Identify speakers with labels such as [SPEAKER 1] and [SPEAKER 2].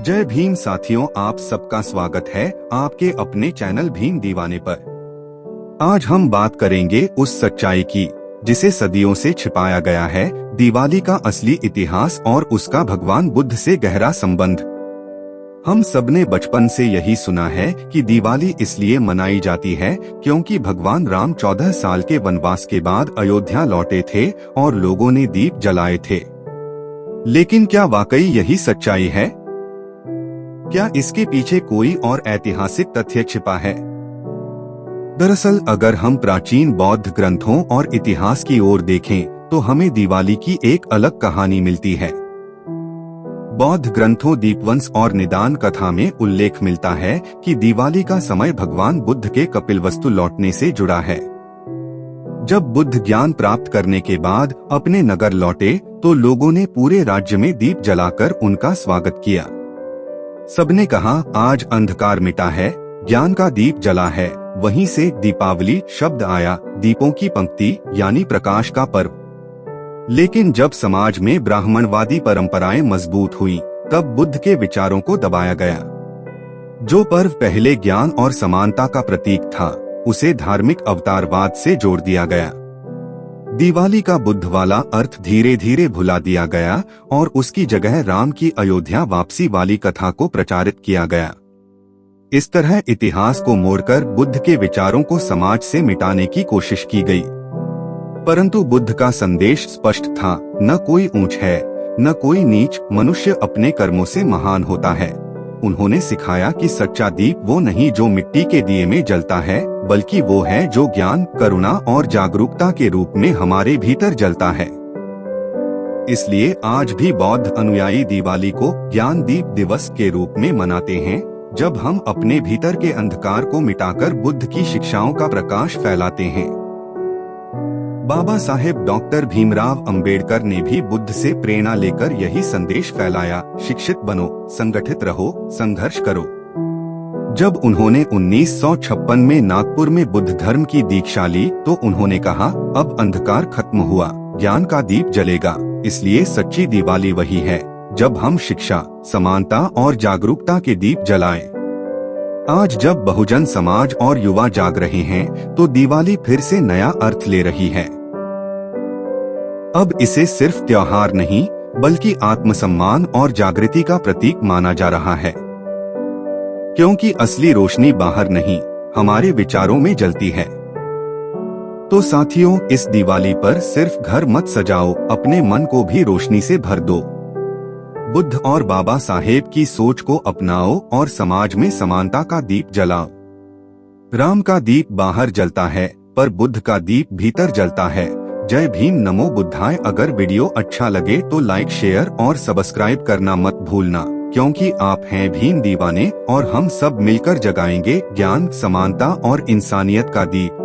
[SPEAKER 1] जय भीम साथियों, आप सबका स्वागत है आपके अपने चैनल भीम दीवाने पर। आज हम बात करेंगे उस सच्चाई की जिसे सदियों से छिपाया गया है, दिवाली का असली इतिहास और उसका भगवान बुद्ध से गहरा संबंध। हम सबने बचपन से यही सुना है कि दिवाली इसलिए मनाई जाती है क्योंकि भगवान राम 14 साल के वनवास के बाद अयोध्या लौटे थे और लोगों ने दीप जलाए थे। लेकिन क्या वाकई यही सच्चाई है? क्या इसके पीछे कोई और ऐतिहासिक तथ्य छिपा है? दरअसल अगर हम प्राचीन बौद्ध ग्रंथों और इतिहास की ओर देखें तो हमें दिवाली की एक अलग कहानी मिलती है। बौद्ध ग्रंथों दीपवंस और निदान कथा में उल्लेख मिलता है कि दिवाली का समय भगवान बुद्ध के कपिलवस्तु लौटने से जुड़ा है। जब बुद्ध ज्ञान प्राप्त करने के बाद अपने नगर लौटे तो लोगों ने पूरे राज्य में दीप जलाकर उनका स्वागत किया। सबने कहा, आज अंधकार मिटा है, ज्ञान का दीप जला है। वहीं से दीपावली शब्द आया, दीपों की पंक्ति यानी प्रकाश का पर्व। लेकिन जब समाज में ब्राह्मणवादी परंपराएं मजबूत हुई, तब बुद्ध के विचारों को दबाया गया। जो पर्व पहले ज्ञान और समानता का प्रतीक था, उसे धार्मिक अवतारवाद से जोड़ दिया गया। दिवाली का बुद्ध वाला अर्थ धीरे धीरे भुला दिया गया और उसकी जगह राम की अयोध्या वापसी वाली कथा को प्रचारित किया गया। इस तरह इतिहास को मोड़कर बुद्ध के विचारों को समाज से मिटाने की कोशिश की गई। परंतु बुद्ध का संदेश स्पष्ट था, न कोई ऊंच है, न कोई नीच, मनुष्य अपने कर्मों से महान होता है। उन्होंने सिखाया कि सच्चा दीप वो नहीं जो मिट्टी के दिए में जलता है, बल्कि वो है जो ज्ञान, करुणा और जागरूकता के रूप में हमारे भीतर जलता है। इसलिए आज भी बौद्ध अनुयायी दिवाली को ज्ञान दीप दिवस के रूप में मनाते हैं, जब हम अपने भीतर के अंधकार को मिटाकर बुद्ध की शिक्षाओं का प्रकाश फैलाते हैं। बाबा साहेब डॉक्टर भीमराव अंबेडकर ने भी बुद्ध से प्रेरणा लेकर यही संदेश फैलाया, शिक्षित बनो, संगठित रहो, संघर्ष करो। जब उन्होंने 1956 में नागपुर में बुद्ध धर्म की दीक्षा ली तो उन्होंने कहा, अब अंधकार खत्म हुआ, ज्ञान का दीप जलेगा। इसलिए सच्ची दिवाली वही है जब हम शिक्षा, समानता और जागरूकता के दीप जलाएं। आज जब बहुजन समाज और युवा जाग रहे हैं तो दिवाली फिर से नया अर्थ ले रही है। अब इसे सिर्फ त्योहार नहीं बल्कि आत्मसम्मान और जागृति का प्रतीक माना जा रहा है, क्योंकि असली रोशनी बाहर नहीं, हमारे विचारों में जलती है। तो साथियों, इस दिवाली पर सिर्फ घर मत सजाओ, अपने मन को भी रोशनी से भर दो। बुद्ध और बाबा साहेब की सोच को अपनाओ और समाज में समानता का दीप जलाओ। राम का दीप बाहर जलता है पर बुद्ध का दीप भीतर जलता है। जय भीम, नमो बुद्धाय। अगर वीडियो अच्छा लगे तो लाइक, शेयर और सब्सक्राइब करना मत भूलना, क्योंकि आप हैं भीम दीवाने और हम सब मिलकर जगाएंगे ज्ञान, समानता और इंसानियत का दीप।